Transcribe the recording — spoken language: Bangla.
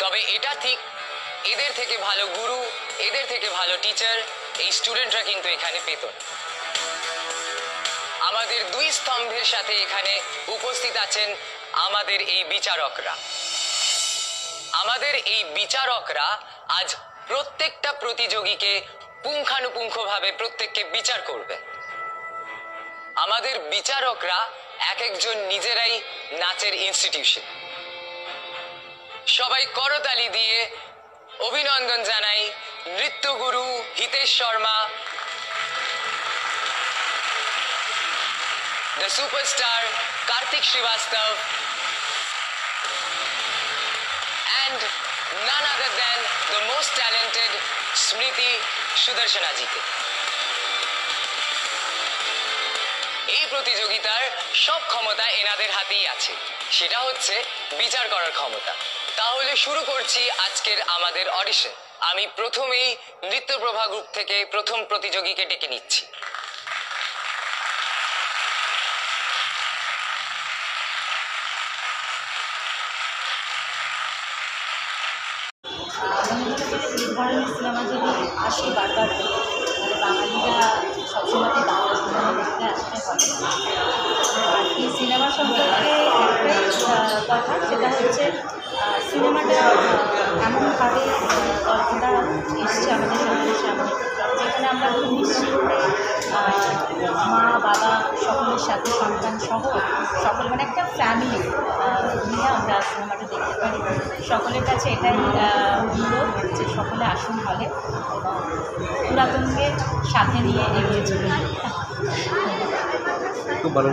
তবে এটা ঠিক, এদের থেকে ভালো গুরু, এদের থেকে ভালো টিচার এই স্টুডেন্টরা কিন্তু এখানে পেত না। আমাদের দুই স্তম্ভের সাথে এখানে উপস্থিত আছেন আমাদের এই বিচারকরা। আমাদের এই বিচারকরা আজ প্রত্যেকটা প্রতিযোগীকে পুঙ্খানুপুঙ্খভাবে প্রত্যেককে বিচার করবে। আমাদের বিচারকরা এক একজন নিজেরাই নাচের ইনস্টিটিউশন। সবাই করতালি দিয়ে অভিনন্দন জানাই নৃত্যগুরু Hitesh Sharma, the superstar Karthik Srivastava, and none other than the most talented Smriti Sudarshana ji ke। এই প্রতিযোগিতার সব ক্ষমতা এনাদের হাতেই আছে, সেটা হচ্ছে বিচার করার ক্ষমতা। তাহলে শুরু করছি আজকের আমাদের অডিশন। আমি প্রথমেই নৃত্যপ্রভা গ্রুপ থেকে প্রথম প্রতিযোগীকে ডেকে নিচ্ছি। ধরনের সিনেমা যদি আসে বারবার, তাহলে বাঙালিরা সবসময় বাংলা সিনেমা দেখতে আসতে হবে। আর এই সিনেমা সম্পর্কে একটাই কথা, সেটা হচ্ছে সিনেমাটা এমনভাবে গল্পটা এসছে আমাদের সমাজের সামনে, যেখানে আমরা খুব নিশ্চিন্তে মা বাবা সকলের সাথে সন্তান সহ সকল মানে একটা ফ্যামিলি নিয়ে আমরা সিনেমাটা দেখতে পারি। সকলের কাছে এটাই অনুরোধ যে সকলে আসুন হলে এবং পুরাতনকে সাথে নিয়ে এগিয়ে চলুন। খুব ভালো